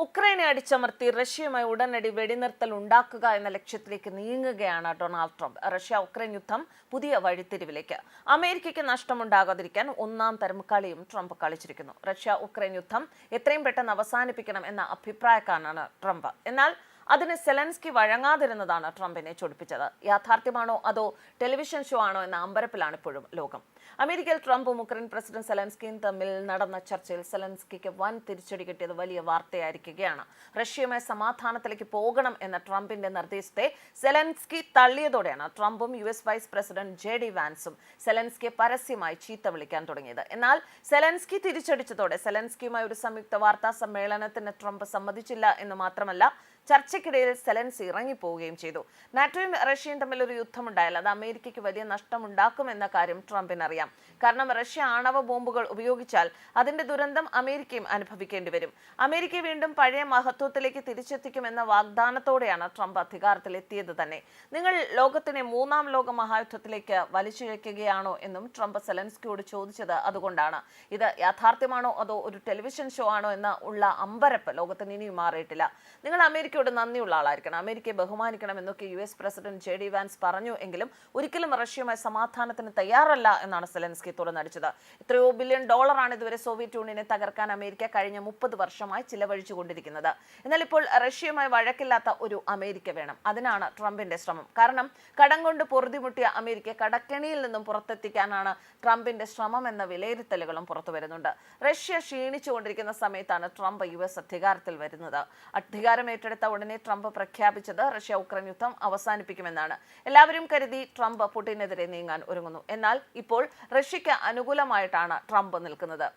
ഉക്രൈനെ അടിച്ചമർത്തി റഷ്യയുമായി ഉടനടി വെടിനിർത്തൽ ഉണ്ടാക്കുക എന്ന ലക്ഷ്യത്തിലേക്ക് നീങ്ങുകയാണ് ഡൊണാൾഡ് ട്രംപ്. റഷ്യ ഉക്രൈൻ യുദ്ധം പുതിയ വഴിത്തിരിവിലേക്ക്. അമേരിക്കയ്ക്ക് നഷ്ടമുണ്ടാകാതിരിക്കാൻ ഒന്നാം തരം കളിയും ട്രംപ് കളിച്ചിരിക്കുന്നു. റഷ്യ ഉക്രൈൻ യുദ്ധം എത്രയും പെട്ടെന്ന് അവസാനിപ്പിക്കണം എന്ന അഭിപ്രായക്കാരനാണ് ട്രംപ്. എന്നാൽ അതിന് സെലൻസ്കി വഴങ്ങാതിരുന്നതാണ് ട്രംപിനെ ചൊടിപ്പിച്ചത്. യാഥാർത്ഥ്യമാണോ അതോ ടെലിവിഷൻ ഷോ ആണോ എന്ന അമ്പരപ്പിലാണ് ഇപ്പോഴും ലോകം. അമേരിക്കയിൽ ട്രംപും ഉക്രൈൻ പ്രസിഡന്റ് സെലൻസ്കിയും തമ്മിൽ നടന്ന ചർച്ചയിൽ സെലൻസ്കിക്ക് വൻ തിരിച്ചടി കിട്ടിയത് വലിയ വാർത്തയായിരിക്കുകയാണ്. റഷ്യയുമായി സമാധാനത്തിലേക്ക് പോകണം എന്ന ട്രംപിന്റെ നിർദ്ദേശത്തെ സെലൻസ്കി തള്ളിയതോടെയാണ് ട്രംപും US വൈസ് പ്രസിഡന്റ് JD വാൻസും സെലൻസ്കിയെ പരസ്യമായി ചീത്ത വിളിക്കാൻ തുടങ്ങിയത്. എന്നാൽ സെലൻസ്കി തിരിച്ചടിച്ചതോടെ സെലൻസ്കിയുമായി ഒരു സംയുക്ത വാർത്താ സമ്മേളനത്തിന് ട്രംപ് സമ്മതിച്ചില്ല എന്ന് മാത്രമല്ല, ചർച്ചയ്ക്കിടയിൽ സെലൻസ്കി ഇറങ്ങിപ്പോവുകയും ചെയ്തു. നാറ്റോയും റഷ്യയും തമ്മിൽ ഒരു യുദ്ധമുണ്ടായാൽ അത് അമേരിക്കയ്ക്ക് വലിയ നഷ്ടമുണ്ടാക്കുമെന്ന കാര്യം ട്രംപിനറിയാം. കാരണം റഷ്യ ആണവ ബോംബുകൾ ഉപയോഗിച്ചാൽ അതിന്റെ ദുരന്തം അമേരിക്കയും അനുഭവിക്കേണ്ടി വരും. അമേരിക്കയെ വീണ്ടും പഴയ മഹത്വത്തിലേക്ക് തിരിച്ചെത്തിക്കുമെന്ന വാഗ്ദാനത്തോടെയാണ് ട്രംപ് അധികാരത്തിലെത്തിയത് തന്നെ. നിങ്ങൾ ലോകത്തിനെ മൂന്നാം ലോക മഹായുദ്ധത്തിലേക്ക് വലിച്ചിഴക്കുകയാണോ എന്നും ട്രംപ് സെലൻസ്കിയോട് ചോദിച്ചത് അതുകൊണ്ടാണ്. ഇത് യാഥാർത്ഥ്യമാണോ അതോ ഒരു ടെലിവിഷൻ ഷോ ആണോ എന്ന ഉള്ള അമ്പരപ്പ് ലോകത്തിന് ഇനിയും മാറിയിട്ടില്ല. നിങ്ങൾ അമേരിക്കയോട് നന്ദിയുള്ള ആളായിരിക്കണം, അമേരിക്കയെ ബഹുമാനിക്കണം എന്നൊക്കെ US പ്രസിഡന്റ് JD വാൻസ് പറഞ്ഞു എങ്കിലും ഒരിക്കലും റഷ്യയുമായി സമാധാനത്തിന് തയ്യാറല്ല എന്നാണ് സെലൻസ്കി തുറന്നടിച്ചത്. എത്രയോ ബില്യൺ ഡോളറാണ് ഇതുവരെ സോവിയറ്റ് യൂണിയനെ തകർക്കാൻ അമേരിക്ക കഴിഞ്ഞ 30 വർഷമായി ചിലവഴിച്ചുകൊണ്ടിരിക്കുന്നത്. എന്നാൽ ഇപ്പോൾ റഷ്യയുമായി വഴക്കില്ലാത്ത ഒരു അമേരിക്ക വേണം. അതിനാണ് ട്രംപിന്റെ ശ്രമം. കാരണം കടം കൊണ്ട് പൊറുതിമുട്ടിയ അമേരിക്ക കടക്കെണിയിൽ നിന്നും പുറത്തെത്തിക്കാനാണ് ട്രംപിന്റെ ശ്രമം എന്ന വിലയിരുത്തലുകളും പുറത്തു വരുന്നുണ്ട്. റഷ്യ ക്ഷീണിച്ചുകൊണ്ടിരിക്കുന്ന സമയത്താണ് ട്രംപ് US അധികാരത്തിൽ വരുന്നത്. അധികാരം ഏറ്റെടുത്ത ഉടനെ ട്രംപ് പ്രഖ്യാപിച്ചത് റഷ്യ ഉക്രൈൻ യുദ്ധം അവസാനിപ്പിക്കുമെന്നാണ്. എല്ലാവരും കരുതി ട്രംപ് പുടിനെതിരെ നീങ്ങാൻ ഒരുങ്ങുന്നു. എന്നാൽ ഇപ്പോൾ റഷ്യയ്ക്ക് അനുകൂലമായിട്ടാണ് ട്രംപ് നിൽക്കുന്നത്.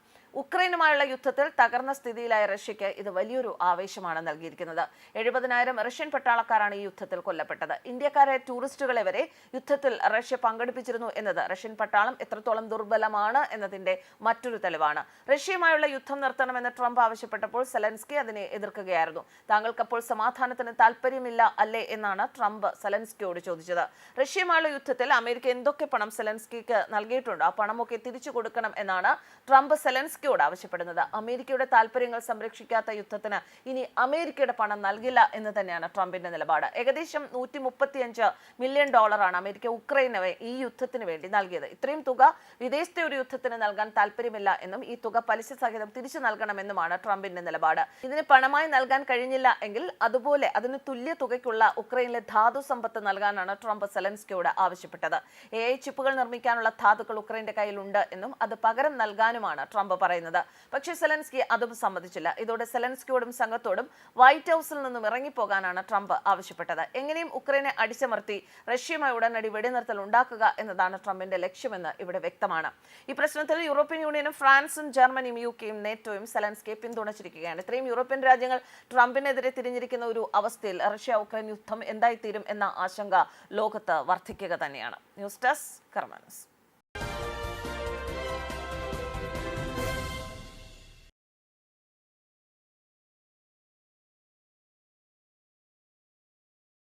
ഉക്രൈനുമായുള്ള യുദ്ധത്തിൽ തകർന്ന സ്ഥിതിയിലായ റഷ്യയ്ക്ക് ഇത് വലിയൊരു ആവേശമാണ് നൽകിയിരിക്കുന്നത്. 70,000 റഷ്യൻ പട്ടാളക്കാരാണ് ഈ യുദ്ധത്തിൽ കൊല്ലപ്പെട്ടത്. ഇന്ത്യക്കാരായ ടൂറിസ്റ്റുകളെ വരെ യുദ്ധത്തിൽ റഷ്യ പങ്കെടുപ്പിച്ചിരുന്നു എന്നത് റഷ്യൻ പട്ടാളം എത്രത്തോളം ദുർബലമാണ് എന്നതിന്റെ മറ്റൊരു തെളിവാണ്. റഷ്യയുമായുള്ള യുദ്ധം നിർത്തണമെന്ന് ട്രംപ് ആവശ്യപ്പെട്ടപ്പോൾ സെലൻസ്കി അതിനെ എതിർക്കുകയായിരുന്നു. താങ്കൾക്കപ്പോൾ സമാധാനത്തിന് താല്പര്യമില്ല അല്ലേ എന്നാണ് ട്രംപ് സെലൻസ്കിയോട് ചോദിച്ചത്. റഷ്യയുമായുള്ള യുദ്ധത്തിൽ അമേരിക്ക എന്തൊക്കെ പണം സെലൻസ്കിക്ക് നൽകിയിട്ടുണ്ട്, ആ പണമൊക്കെ തിരിച്ചു കൊടുക്കണം എന്നാണ് ട്രംപ് സെലൻസ്കിയോട് ആവശ്യപ്പെടുന്നത്. അമേരിക്കയുടെ താല്പര്യങ്ങൾ സംരക്ഷിക്കാത്ത യുദ്ധത്തിന് ഇനി അമേരിക്കയുടെ പണം നൽകില്ല എന്ന് തന്നെയാണ് ട്രംപിന്റെ നിലപാട്. ഏകദേശം $135 മില്യൺ അമേരിക്ക ഉക്രൈനെ ഈ യുദ്ധത്തിന് വേണ്ടി നൽകിയത്. ഇത്രയും തുക വിദേശത്തെ ഒരു യുദ്ധത്തിന് നൽകാൻ താല്പര്യമില്ല എന്നും ഈ തുക പലിശ സഹിതം തിരിച്ചു നൽകണമെന്നുമാണ് ട്രംപിന്റെ നിലപാട്. ഇതിന് പണമായി നൽകാൻ കഴിഞ്ഞില്ല എങ്കിൽ അതുപോലെ അതിന് തുല്യ തുകയ്ക്കുള്ള ഉക്രൈനിലെ ധാതു സമ്പത്ത് നൽകാനാണ് ട്രംപ് സെലൻസ്കിയോട് ആവശ്യപ്പെട്ടത്. AI ചിപ്പുകൾ നിർമ്മിക്കാനുള്ള ധാതുക്കൾ ഉക്രൈന്റെ കയ്യിലുണ്ട് എന്നും അത് പകരം നൽകാനുമാണ് ട്രംപ് പറയുന്നത്. പക്ഷേ സെലൻസ്കി അതും സമ്മതിച്ചില്ല. ഇതോടെ സെലൻസ്കിയോടും സംഘത്തോടും വൈറ്റ് ഹൗസിൽ നിന്നും ഇറങ്ങിപ്പോകാനാണ് ട്രംപ് ആവശ്യപ്പെട്ടത്. എങ്ങനെയും ഉക്രൈനെ അടിച്ചമർത്തി റഷ്യയുമായി ഉടനടി വെടിനിർത്തൽ ഉണ്ടാക്കുക എന്നതാണ് ട്രംപിന്റെ ലക്ഷ്യമെന്ന് ഇവിടെ വ്യക്തമാണ്. ഈ പ്രശ്നത്തിൽ യൂറോപ്യൻ യൂണിയനും ഫ്രാൻസും ജർമ്മനിയും UKയും നെറ്റോയും സെലൻസ്കിയെ പിന്തുണച്ചിരിക്കുകയാണ്. ഇത്രയും യൂറോപ്യൻ രാജ്യങ്ങൾ ട്രംപിനെതിരെ തിരിഞ്ഞിരിക്കുന്ന ഒരു അവസ്ഥയിൽ റഷ്യ ഉക്രൈൻ യുദ്ധം എന്തായിത്തീരും എന്ന ആശങ്ക ലോകത്ത് വർദ്ധിക്കുക തന്നെയാണ്. News desk കർമാനസ്.